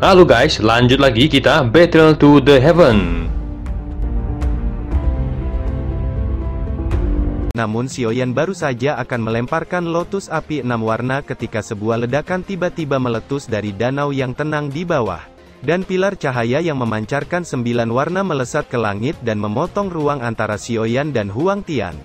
Halo guys, lanjut lagi kita Battle to the Heaven. Namun Xiaoyan baru saja akan melemparkan lotus api 6 warna ketika sebuah ledakan tiba-tiba meletus dari danau yang tenang di bawah. Dan pilar cahaya yang memancarkan 9 warna melesat ke langit dan memotong ruang antara Xiaoyan dan Huang Tian.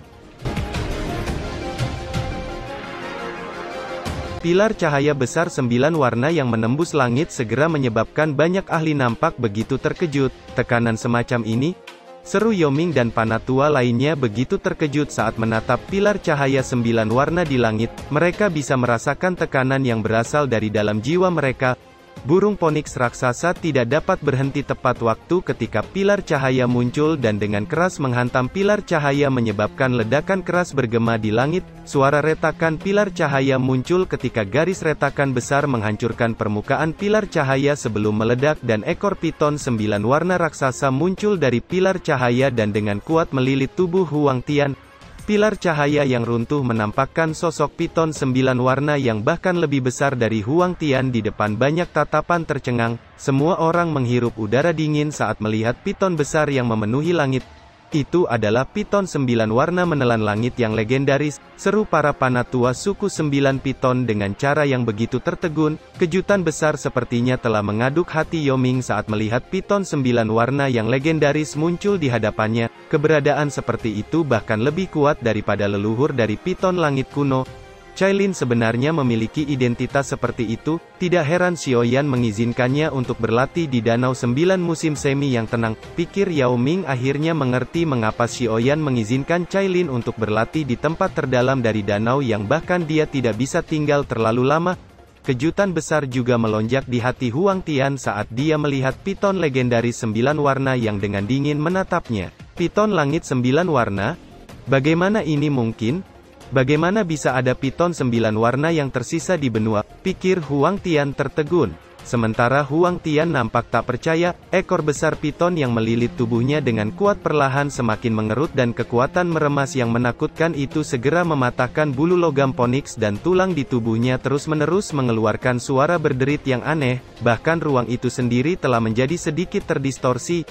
Pilar cahaya besar 9 warna yang menembus langit segera menyebabkan banyak ahli nampak begitu terkejut. Tekanan semacam ini, seru Yoming dan Panatua lainnya begitu terkejut saat menatap pilar cahaya 9 warna di langit. Mereka bisa merasakan tekanan yang berasal dari dalam jiwa mereka. Burung Phoenix raksasa tidak dapat berhenti tepat waktu ketika pilar cahaya muncul dan dengan keras menghantam pilar cahaya menyebabkan ledakan keras bergema di langit. Suara retakan pilar cahaya muncul ketika garis retakan besar menghancurkan permukaan pilar cahaya sebelum meledak dan ekor piton 9 warna raksasa muncul dari pilar cahaya dan dengan kuat melilit tubuh Huang Tian. Pilar cahaya yang runtuh menampakkan sosok piton 9 warna yang bahkan lebih besar dari Huang Tian di depan banyak tatapan tercengang. Semua orang menghirup udara dingin saat melihat piton besar yang memenuhi langit. Itu adalah piton 9 warna menelan langit yang legendaris, seru para Panatua suku 9 piton dengan cara yang begitu tertegun. Kejutan besar sepertinya telah mengaduk hati Yoming saat melihat piton 9 warna yang legendaris muncul di hadapannya. Keberadaan seperti itu bahkan lebih kuat daripada leluhur dari piton langit kuno. Cailin sebenarnya memiliki identitas seperti itu, tidak heran Xiaoyan mengizinkannya untuk berlatih di Danau 9 musim semi yang tenang. Pikir Yao Ming akhirnya mengerti mengapa Xiaoyan mengizinkan Cailin untuk berlatih di tempat terdalam dari danau yang bahkan dia tidak bisa tinggal terlalu lama. Kejutan besar juga melonjak di hati Huang Tian saat dia melihat piton legendaris 9 warna yang dengan dingin menatapnya. Piton langit 9 warna? Bagaimana ini mungkin? Bagaimana bisa ada piton 9 warna yang tersisa di benua? Pikir Huang Tian tertegun. Sementara Huang Tian nampak tak percaya, ekor besar piton yang melilit tubuhnya dengan kuat perlahan semakin mengerut dan kekuatan meremas yang menakutkan itu segera mematahkan bulu logam Phoenix dan tulang di tubuhnya terus-menerus mengeluarkan suara berderit yang aneh, bahkan ruang itu sendiri telah menjadi sedikit terdistorsi.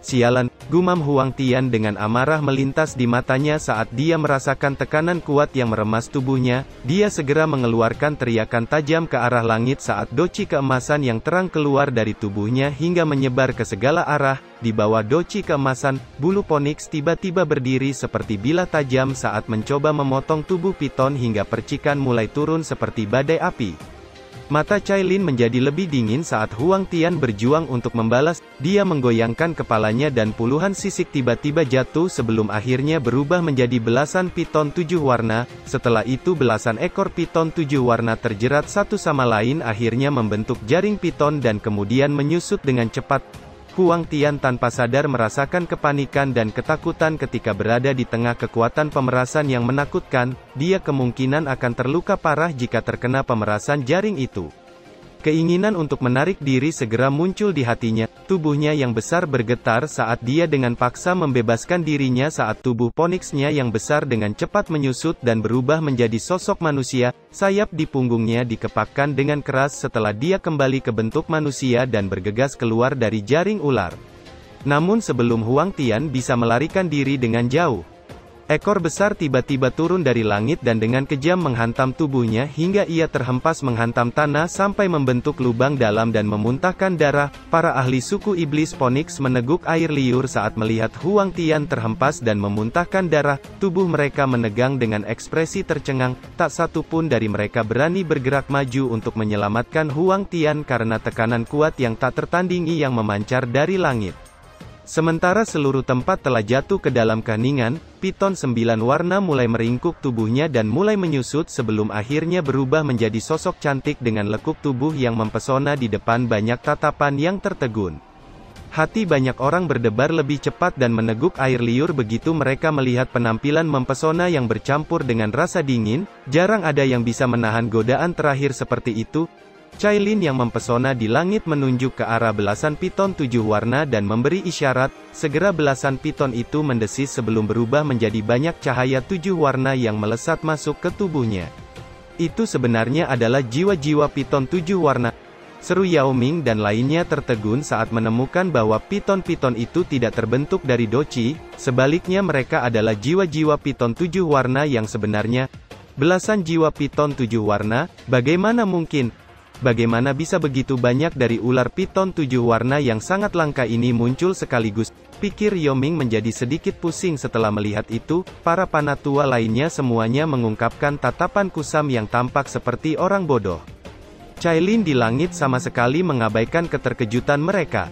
Sialan, gumam Huang Tian dengan amarah melintas di matanya saat dia merasakan tekanan kuat yang meremas tubuhnya. Dia segera mengeluarkan teriakan tajam ke arah langit saat doci keemasan yang terang keluar dari tubuhnya hingga menyebar ke segala arah. Di bawah doci keemasan, bulu Phoenix tiba-tiba berdiri seperti bilah tajam saat mencoba memotong tubuh piton hingga percikan mulai turun seperti badai api. Mata Cailin menjadi lebih dingin saat Huang Tian berjuang untuk membalas. Dia menggoyangkan kepalanya dan puluhan sisik tiba-tiba jatuh sebelum akhirnya berubah menjadi belasan piton 7 warna. Setelah itu belasan ekor piton 7 warna terjerat satu sama lain akhirnya membentuk jaring piton dan kemudian menyusut dengan cepat. Huang Tian tanpa sadar merasakan kepanikan dan ketakutan ketika berada di tengah kekuatan pemerasan yang menakutkan. Dia kemungkinan akan terluka parah jika terkena pemerasan jaring itu. Keinginan untuk menarik diri segera muncul di hatinya. Tubuhnya yang besar bergetar saat dia dengan paksa membebaskan dirinya saat tubuh Phoenix-nya yang besar dengan cepat menyusut dan berubah menjadi sosok manusia. Sayap di punggungnya dikepakkan dengan keras setelah dia kembali ke bentuk manusia dan bergegas keluar dari jaring ular. Namun sebelum Huang Tian bisa melarikan diri dengan jauh, ekor besar tiba-tiba turun dari langit dan dengan kejam menghantam tubuhnya hingga ia terhempas menghantam tanah sampai membentuk lubang dalam dan memuntahkan darah. Para ahli suku iblis Phoenix meneguk air liur saat melihat Huang Tian terhempas dan memuntahkan darah. Tubuh mereka menegang dengan ekspresi tercengang. Tak satu pun dari mereka berani bergerak maju untuk menyelamatkan Huang Tian karena tekanan kuat yang tak tertandingi yang memancar dari langit. Sementara seluruh tempat telah jatuh ke dalam keheningan, piton 9 warna mulai meringkuk tubuhnya dan mulai menyusut sebelum akhirnya berubah menjadi sosok cantik dengan lekuk tubuh yang mempesona di depan banyak tatapan yang tertegun. Hati banyak orang berdebar lebih cepat dan meneguk air liur begitu mereka melihat penampilan mempesona yang bercampur dengan rasa dingin. Jarang ada yang bisa menahan godaan terakhir seperti itu. Cailin yang mempesona di langit menunjuk ke arah belasan piton 7 warna dan memberi isyarat. Segera belasan piton itu mendesis sebelum berubah menjadi banyak cahaya 7 warna yang melesat masuk ke tubuhnya. Itu sebenarnya adalah jiwa-jiwa piton 7 warna. Seru Yao Ming dan lainnya tertegun saat menemukan bahwa piton-piton itu tidak terbentuk dari doci, sebaliknya mereka adalah jiwa-jiwa piton 7 warna yang sebenarnya. Belasan jiwa piton 7 warna, bagaimana mungkin? Bagaimana bisa begitu banyak dari ular piton 7 warna yang sangat langka ini muncul sekaligus? Pikir Yao Ming menjadi sedikit pusing setelah melihat itu. Para panatua lainnya semuanya mengungkapkan tatapan kusam yang tampak seperti orang bodoh. Cailin di langit sama sekali mengabaikan keterkejutan mereka.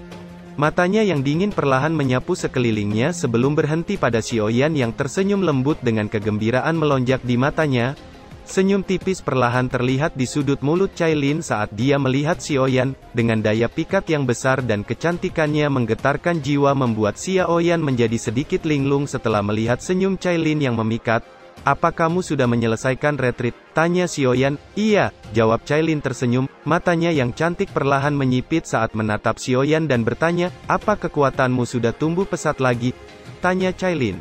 Matanya yang dingin perlahan menyapu sekelilingnya sebelum berhenti pada Xiaoyan yang tersenyum lembut dengan kegembiraan melonjak di matanya. Senyum tipis perlahan terlihat di sudut mulut Cailin saat dia melihat Xiaoyan, dengan daya pikat yang besar dan kecantikannya menggetarkan jiwa membuat Xiaoyan menjadi sedikit linglung setelah melihat senyum Cailin yang memikat. "Apa kamu sudah menyelesaikan retreat?" tanya Xiaoyan. "Iya," jawab Cailin tersenyum, matanya yang cantik perlahan menyipit saat menatap Xiaoyan dan bertanya, "Apa kekuatanmu sudah tumbuh pesat lagi?" tanya Cailin.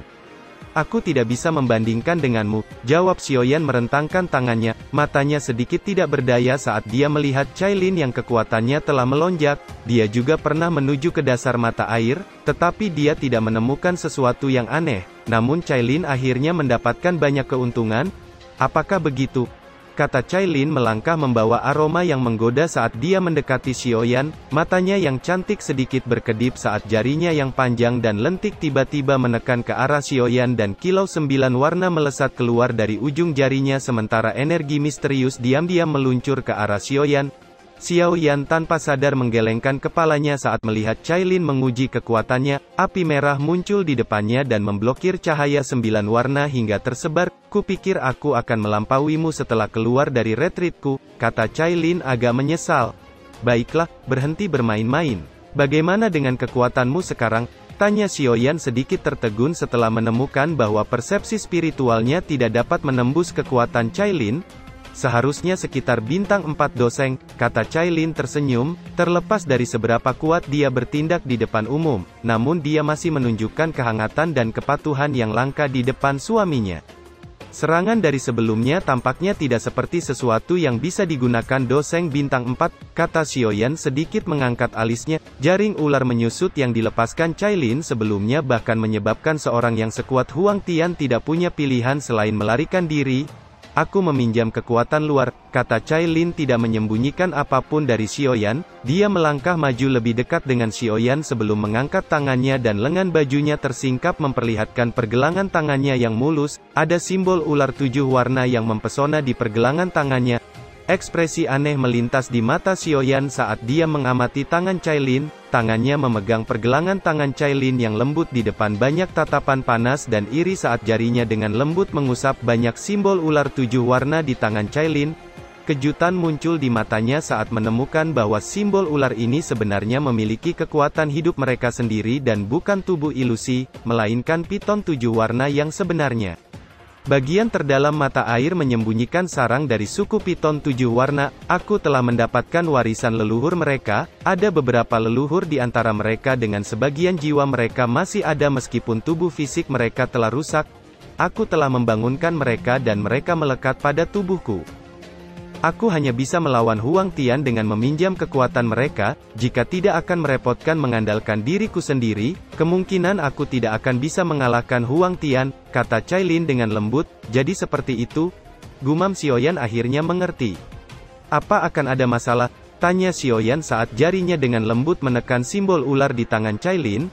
"Aku tidak bisa membandingkan denganmu," jawab Xiaoyan merentangkan tangannya, matanya sedikit tidak berdaya saat dia melihat Cailin yang kekuatannya telah melonjak. Dia juga pernah menuju ke dasar mata air, tetapi dia tidak menemukan sesuatu yang aneh. Namun Cailin akhirnya mendapatkan banyak keuntungan. "Apakah begitu?" kata Cailin melangkah membawa aroma yang menggoda saat dia mendekati Xiaoyan, matanya yang cantik sedikit berkedip saat jarinya yang panjang dan lentik tiba-tiba menekan ke arah Xiaoyan dan kilau 9 warna melesat keluar dari ujung jarinya sementara energi misterius diam-diam meluncur ke arah Xiaoyan. Xiaoyan tanpa sadar menggelengkan kepalanya saat melihat Cailin menguji kekuatannya. Api merah muncul di depannya dan memblokir cahaya 9 warna hingga tersebar. "Kupikir aku akan melampauimu setelah keluar dari retreatku," kata Cailin agak menyesal. "Baiklah, berhenti bermain-main. Bagaimana dengan kekuatanmu sekarang?" tanya Xiaoyan sedikit tertegun setelah menemukan bahwa persepsi spiritualnya tidak dapat menembus kekuatan Cailin. "Seharusnya sekitar bintang 4 doseng," kata Cailin tersenyum, terlepas dari seberapa kuat dia bertindak di depan umum, namun dia masih menunjukkan kehangatan dan kepatuhan yang langka di depan suaminya. Serangan dari sebelumnya tampaknya tidak seperti sesuatu yang bisa digunakan doseng bintang 4, kata Xiaoyan sedikit mengangkat alisnya. Jaring ular menyusut yang dilepaskan Cailin sebelumnya bahkan menyebabkan seorang yang sekuat Huang Tian tidak punya pilihan selain melarikan diri. "Aku meminjam kekuatan luar," kata Cailin tidak menyembunyikan apapun dari Xiaoyan. Dia melangkah maju lebih dekat dengan Xiaoyan sebelum mengangkat tangannya dan lengan bajunya tersingkap memperlihatkan pergelangan tangannya yang mulus. Ada simbol ular 7 warna yang mempesona di pergelangan tangannya. Ekspresi aneh melintas di mata Xiaoyan saat dia mengamati tangan Cailin. Tangannya memegang pergelangan tangan Cailin yang lembut di depan banyak tatapan panas dan iri saat jarinya dengan lembut mengusap banyak simbol ular 7 warna di tangan Cailin. Kejutan muncul di matanya saat menemukan bahwa simbol ular ini sebenarnya memiliki kekuatan hidup mereka sendiri dan bukan tubuh ilusi, melainkan piton 7 warna yang sebenarnya. Bagian terdalam mata air menyembunyikan sarang dari suku piton 7 warna. "Aku telah mendapatkan warisan leluhur mereka. Ada beberapa leluhur di antara mereka dengan sebagian jiwa mereka masih ada meskipun tubuh fisik mereka telah rusak. Aku telah membangunkan mereka dan mereka melekat pada tubuhku. Aku hanya bisa melawan Huang Tian dengan meminjam kekuatan mereka. Jika tidak akan merepotkan mengandalkan diriku sendiri, kemungkinan aku tidak akan bisa mengalahkan Huang Tian," kata Cailin dengan lembut. "Jadi seperti itu?" gumam Xiaoyan akhirnya mengerti. "Apa akan ada masalah?" tanya Xiaoyan saat jarinya dengan lembut menekan simbol ular di tangan Cailin.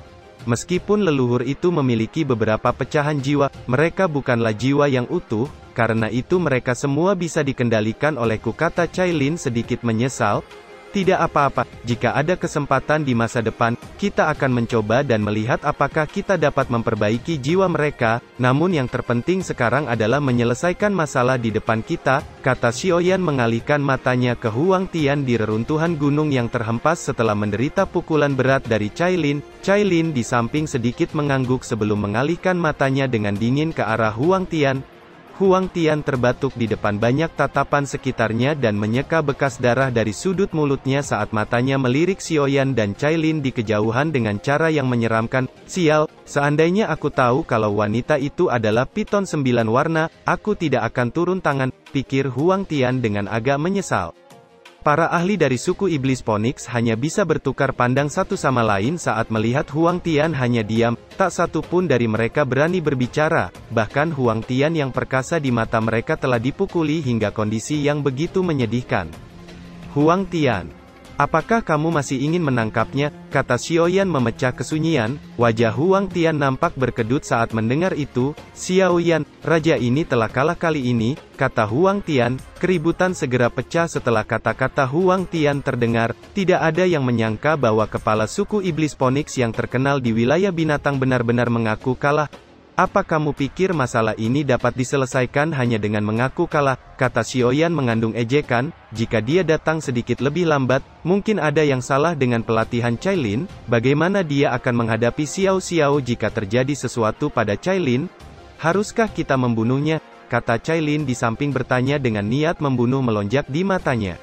Meskipun leluhur itu memiliki beberapa pecahan jiwa, mereka bukanlah jiwa yang utuh. Karena itu mereka semua bisa dikendalikan olehku, kata Cailin sedikit menyesal. "Tidak apa-apa, jika ada kesempatan di masa depan, kita akan mencoba dan melihat apakah kita dapat memperbaiki jiwa mereka, namun yang terpenting sekarang adalah menyelesaikan masalah di depan kita," kata Xiaoyan mengalihkan matanya ke Huang Tian di reruntuhan gunung yang terhempas setelah menderita pukulan berat dari Cailin. Cailin di samping sedikit mengangguk sebelum mengalihkan matanya dengan dingin ke arah Huang Tian. Huang Tian terbatuk di depan banyak tatapan sekitarnya dan menyeka bekas darah dari sudut mulutnya saat matanya melirik Xiaoyan dan Cailin di kejauhan dengan cara yang menyeramkan. "Sial, seandainya aku tahu kalau wanita itu adalah piton 9 warna, aku tidak akan turun tangan," pikir Huang Tian dengan agak menyesal. Para ahli dari suku Iblis Phoenix hanya bisa bertukar pandang satu sama lain saat melihat Huang Tian hanya diam, tak satu pun dari mereka berani berbicara, bahkan Huang Tian yang perkasa di mata mereka telah dipukuli hingga kondisi yang begitu menyedihkan. Huang Tian, apakah kamu masih ingin menangkapnya? Kata Xiaoyan memecah kesunyian. Wajah Huang Tian nampak berkedut saat mendengar itu. Xiaoyan, raja ini telah kalah kali ini, kata Huang Tian. Keributan segera pecah setelah kata-kata Huang Tian terdengar. Tidak ada yang menyangka bahwa kepala suku Iblis Phoenix yang terkenal di wilayah binatang benar-benar mengaku kalah. Apa kamu pikir masalah ini dapat diselesaikan hanya dengan mengaku kalah? Kata Xiaoyan mengandung ejekan. Jika dia datang sedikit lebih lambat, mungkin ada yang salah dengan pelatihan Cailin. Bagaimana dia akan menghadapi Xiao Xiao jika terjadi sesuatu pada Cailin? Haruskah kita membunuhnya? Kata Cailin di samping bertanya dengan niat membunuh melonjak di matanya.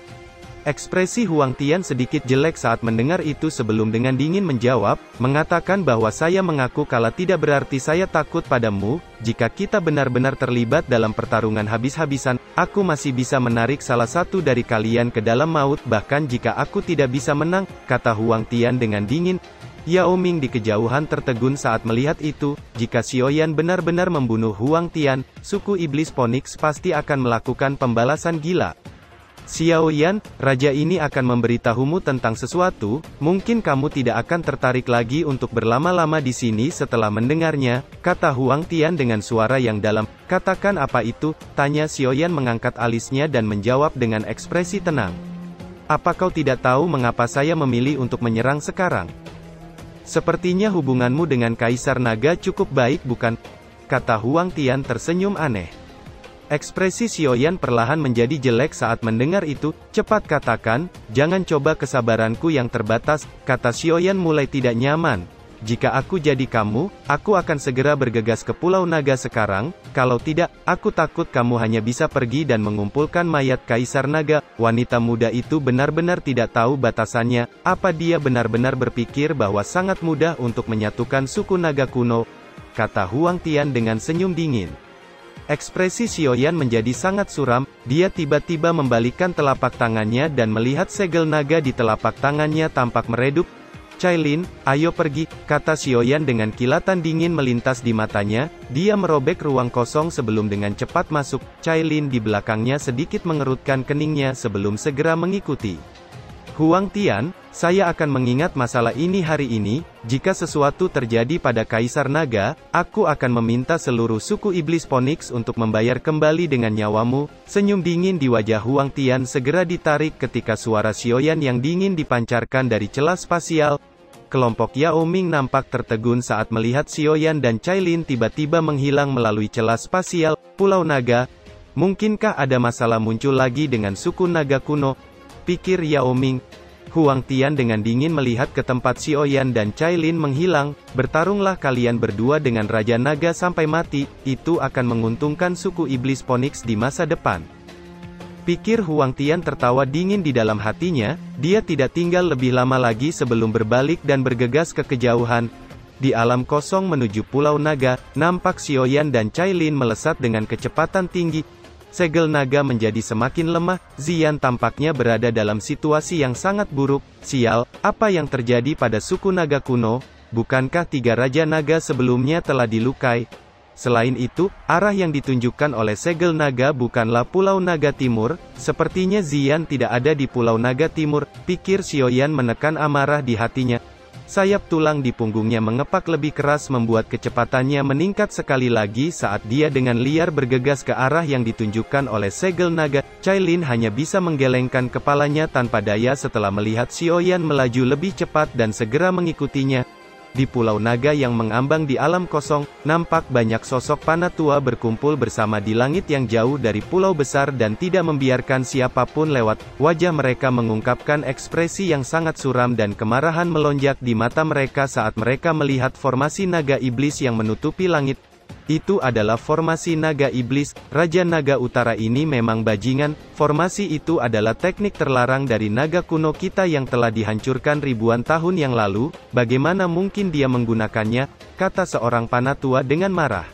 Ekspresi Huang Tian sedikit jelek saat mendengar itu sebelum dengan dingin menjawab, mengatakan bahwa saya mengaku kalah tidak berarti saya takut padamu. Jika kita benar-benar terlibat dalam pertarungan habis-habisan, aku masih bisa menarik salah satu dari kalian ke dalam maut. Bahkan jika aku tidak bisa menang, kata Huang Tian dengan dingin. Yao Ming di kejauhan tertegun saat melihat itu. Jika Xiaoyan benar-benar membunuh Huang Tian, suku Iblis Phoenix pasti akan melakukan pembalasan gila. Xiaoyan, raja ini akan memberitahumu tentang sesuatu, mungkin kamu tidak akan tertarik lagi untuk berlama-lama di sini setelah mendengarnya, kata Huang Tian dengan suara yang dalam. Katakan apa itu? Tanya Xiaoyan mengangkat alisnya dan menjawab dengan ekspresi tenang. Apa kau tidak tahu mengapa saya memilih untuk menyerang sekarang? Sepertinya hubunganmu dengan Kaisar Naga cukup baik bukan? Kata Huang Tian tersenyum aneh. Ekspresi Xiaoyan perlahan menjadi jelek saat mendengar itu. Cepat katakan, jangan coba kesabaranku yang terbatas, kata Xiaoyan mulai tidak nyaman. Jika aku jadi kamu, aku akan segera bergegas ke Pulau Naga sekarang, kalau tidak, aku takut kamu hanya bisa pergi dan mengumpulkan mayat Kaisar Naga. Wanita muda itu benar-benar tidak tahu batasannya, apa dia benar-benar berpikir bahwa sangat mudah untuk menyatukan suku naga kuno? Kata Huang Tian dengan senyum dingin. Ekspresi Xiaoyan menjadi sangat suram, dia tiba-tiba membalikkan telapak tangannya dan melihat segel naga di telapak tangannya tampak meredup. Cailin, ayo pergi, kata Xiaoyan dengan kilatan dingin melintas di matanya. Dia merobek ruang kosong sebelum dengan cepat masuk. Cailin di belakangnya sedikit mengerutkan keningnya sebelum segera mengikuti. Huang Tian, saya akan mengingat masalah ini hari ini. Jika sesuatu terjadi pada Kaisar Naga, aku akan meminta seluruh suku Iblis Phoenix untuk membayar kembali dengan nyawamu. Senyum dingin di wajah Huang Tian segera ditarik ketika suara Xiaoyan yang dingin dipancarkan dari celah spasial. Kelompok Yao Ming nampak tertegun saat melihat Xiaoyan dan Cailin tiba-tiba menghilang melalui celah spasial. Pulau Naga, mungkinkah ada masalah muncul lagi dengan suku naga kuno? Pikir Yao Ming. Huang Tian dengan dingin melihat ke tempat Xiaoyan dan Cailin menghilang. Bertarunglah kalian berdua dengan Raja Naga sampai mati, itu akan menguntungkan suku Iblis Phoenix di masa depan. Pikir Huang Tian tertawa dingin di dalam hatinya. Dia tidak tinggal lebih lama lagi sebelum berbalik dan bergegas ke kejauhan. Di alam kosong menuju Pulau Naga, nampak Xiaoyan dan Cailin melesat dengan kecepatan tinggi. Segel naga menjadi semakin lemah. Ziyan tampaknya berada dalam situasi yang sangat buruk. Sial, apa yang terjadi pada suku naga kuno? Bukankah 3 raja naga sebelumnya telah dilukai? Selain itu, arah yang ditunjukkan oleh segel naga bukanlah Pulau Naga Timur. Sepertinya Ziyan tidak ada di Pulau Naga Timur, pikir Xiaoyan menekan amarah di hatinya. Sayap tulang di punggungnya mengepak lebih keras membuat kecepatannya meningkat sekali lagi saat dia dengan liar bergegas ke arah yang ditunjukkan oleh segel naga. Cailin hanya bisa menggelengkan kepalanya tanpa daya setelah melihat Xiaoyan melaju lebih cepat dan segera mengikutinya. Di Pulau Naga yang mengambang di alam kosong, nampak banyak sosok panatua berkumpul bersama di langit yang jauh dari pulau besar dan tidak membiarkan siapapun lewat. Wajah mereka mengungkapkan ekspresi yang sangat suram dan kemarahan melonjak di mata mereka saat mereka melihat formasi naga iblis yang menutupi langit. Itu adalah formasi naga iblis. Raja Naga Utara ini memang bajingan. Formasi itu adalah teknik terlarang dari naga kuno kita yang telah dihancurkan ribuan tahun yang lalu. Bagaimana mungkin dia menggunakannya? Kata seorang panatua dengan marah.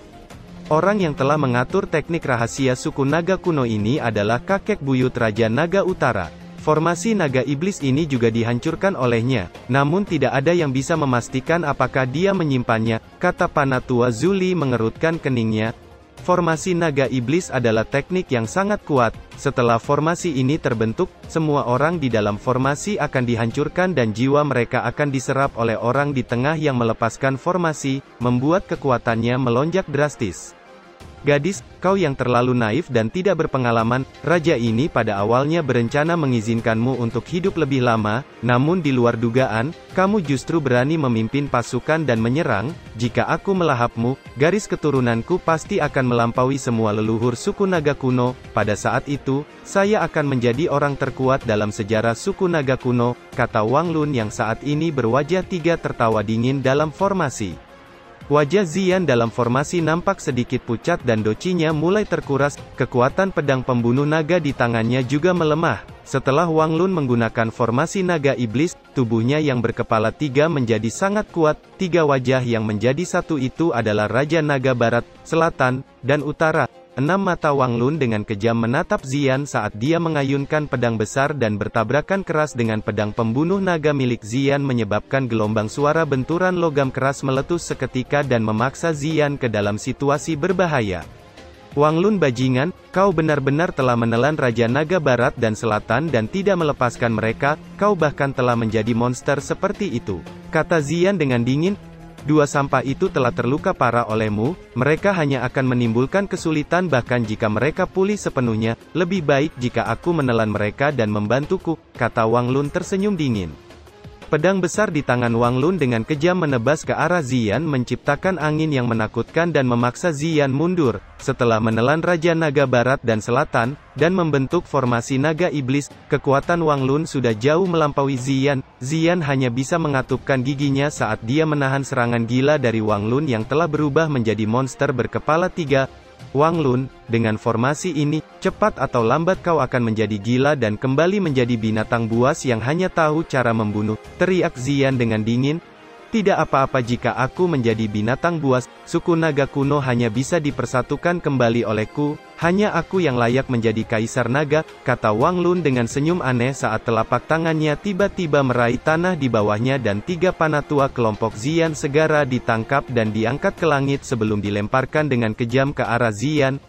Orang yang telah mengatur teknik rahasia suku naga kuno ini adalah kakek buyut Raja Naga Utara. Formasi naga iblis ini juga dihancurkan olehnya, namun tidak ada yang bisa memastikan apakah dia menyimpannya, kata Panatua Zuli mengerutkan keningnya. Formasi naga iblis adalah teknik yang sangat kuat. Setelah formasi ini terbentuk, semua orang di dalam formasi akan dihancurkan dan jiwa mereka akan diserap oleh orang di tengah yang melepaskan formasi, membuat kekuatannya melonjak drastis. Gadis, kau yang terlalu naif dan tidak berpengalaman, raja ini pada awalnya berencana mengizinkanmu untuk hidup lebih lama, namun di luar dugaan, kamu justru berani memimpin pasukan dan menyerang. Jika aku melahapmu, garis keturunanku pasti akan melampaui semua leluhur suku naga kuno. Pada saat itu, saya akan menjadi orang terkuat dalam sejarah suku naga kuno, kata Wang Lun yang saat ini berwajah tiga tertawa dingin dalam formasi. Wajah Ziyan dalam formasi nampak sedikit pucat dan docinya mulai terkuras, kekuatan pedang pembunuh naga di tangannya juga melemah. Setelah Wang Lun menggunakan formasi naga iblis, tubuhnya yang berkepala tiga menjadi sangat kuat. Tiga wajah yang menjadi satu itu adalah Raja Naga Barat, Selatan, dan Utara. Enam mata Wang Lun dengan kejam menatap Ziyan saat dia mengayunkan pedang besar dan bertabrakan keras dengan pedang pembunuh naga milik Ziyan menyebabkan gelombang suara benturan logam keras meletus seketika dan memaksa Ziyan ke dalam situasi berbahaya. Wang Lun bajingan, kau benar-benar telah menelan Raja Naga Barat dan Selatan dan tidak melepaskan mereka, kau bahkan telah menjadi monster seperti itu, kata Ziyan dengan dingin. Dua sampah itu telah terluka parah olehmu, mereka hanya akan menimbulkan kesulitan bahkan jika mereka pulih sepenuhnya, lebih baik jika aku menelan mereka dan membantuku, kata Wang Lun tersenyum dingin. Pedang besar di tangan Wang Lun dengan kejam menebas ke arah Ziyan menciptakan angin yang menakutkan dan memaksa Ziyan mundur. Setelah menelan Raja Naga Barat dan Selatan, dan membentuk formasi naga iblis, kekuatan Wang Lun sudah jauh melampaui Ziyan. Ziyan hanya bisa mengatupkan giginya saat dia menahan serangan gila dari Wang Lun yang telah berubah menjadi monster berkepala tiga. Wang Lun, dengan formasi ini, cepat atau lambat kau akan menjadi gila dan kembali menjadi binatang buas yang hanya tahu cara membunuh, teriak Ziyan dengan dingin. Tidak apa-apa jika aku menjadi binatang buas, suku naga kuno hanya bisa dipersatukan kembali olehku, hanya aku yang layak menjadi kaisar naga, kata Wang Lun dengan senyum aneh saat telapak tangannya tiba-tiba meraih tanah di bawahnya dan tiga panatua kelompok Ziyan segera ditangkap dan diangkat ke langit sebelum dilemparkan dengan kejam ke arah Ziyan.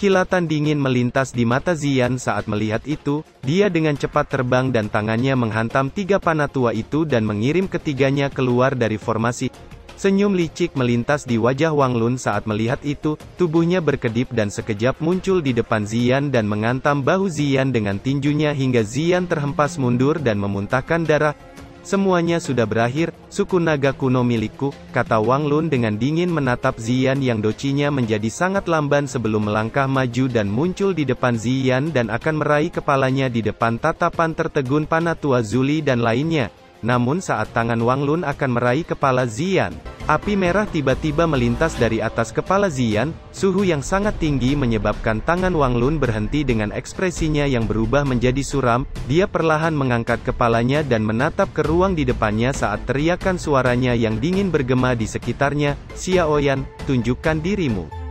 Kilatan dingin melintas di mata Ziyan saat melihat itu, dia dengan cepat terbang dan tangannya menghantam tiga panatua itu dan mengirim ketiganya keluar dari formasi. Senyum licik melintas di wajah Wang Lun saat melihat itu, tubuhnya berkedip dan sekejap muncul di depan Ziyan dan mengantam bahu Ziyan dengan tinjunya hingga Ziyan terhempas mundur dan memuntahkan darah. Semuanya sudah berakhir, suku naga kuno milikku, kata Wang Lun dengan dingin menatap Ziyan yang docinya menjadi sangat lamban sebelum melangkah maju dan muncul di depan Ziyan dan akan meraih kepalanya di depan tatapan tertegun Panatua Zuli dan lainnya. Namun saat tangan Wang Lun akan meraih kepala Ziyan, api merah tiba-tiba melintas dari atas kepala Ziyan. Suhu yang sangat tinggi menyebabkan tangan Wang Lun berhenti dengan ekspresinya yang berubah menjadi suram. Dia perlahan mengangkat kepalanya dan menatap ke ruang di depannya saat teriakan suaranya yang dingin bergema di sekitarnya, "Xiaoyan, tunjukkan dirimu."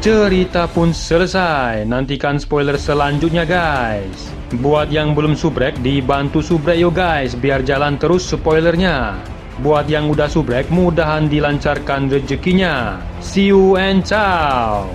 Cerita pun selesai, nantikan spoiler selanjutnya guys. Buat yang belum subrek, dibantu subrek yo guys, biar jalan terus spoilernya. Buat yang udah subrek, mudahan dilancarkan rezekinya. See you and ciao.